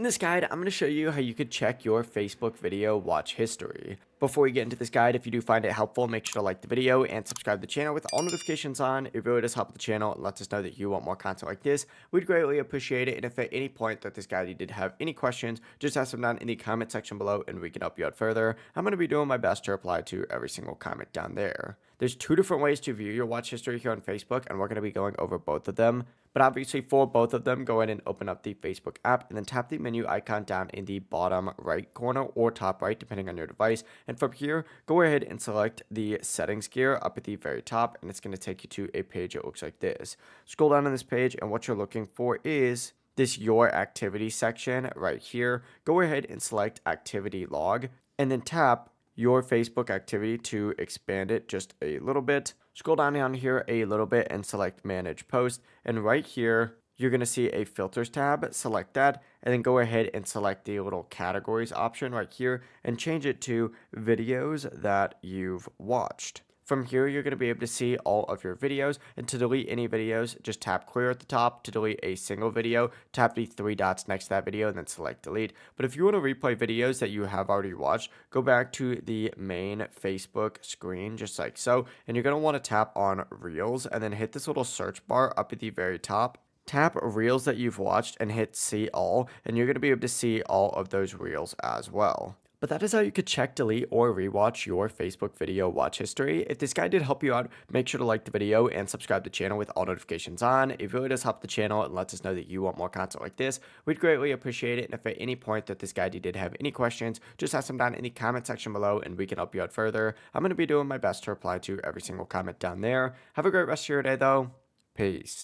In this guide, I'm going to show you how you could check your Facebook video watch history. Before we get into this guide, if you do find it helpful, make sure to like the video and subscribe to the channel with all notifications on. It really does help the channel and lets us know that you want more content like this. We'd greatly appreciate it. And if at any point that this guide you did have any questions, just ask them down in the comment section below and we can help you out further. I'm going to be doing my best to reply to every single comment down there. There's two different ways to view your watch history here on Facebook, and we're going to be going over both of them. But obviously for both of them, go ahead and open up the Facebook app and then tap the menu icon down in the bottom right corner or top right, depending on your device. And from here, go ahead and select the settings gear up at the very top, and it's going to take you to a page that looks like this. Scroll down on this page, and what you're looking for is this Your Activity section right here. Go ahead and select Activity Log, and then tap your Facebook activity to expand it just a little bit. Scroll down here a little bit and select Manage Post. And right here, you're going to see a Filters tab. Select that and then go ahead and select the little Categories option right here and change it to Videos that you've watched. From here, you're going to be able to see all of your videos, and to delete any videos, just tap clear at the top. To delete a single video, tap the three dots next to that video and then select delete. But if you want to replay videos that you have already watched, go back to the main Facebook screen, just like so, and you're going to want to tap on Reels and then hit this little search bar up at the very top. Tap Reels that you've watched and hit See All, and you're going to be able to see all of those Reels as well. But that is how you could check, delete, or rewatch your Facebook video watch history. If this guide did help you out, make sure to like the video and subscribe to the channel with all notifications on. It really does help the channel and lets us know that you want more content like this. We'd greatly appreciate it. And if at any point that this guide you did have any questions, just ask them down in the comment section below and we can help you out further. I'm going to be doing my best to reply to every single comment down there. Have a great rest of your day though. Peace.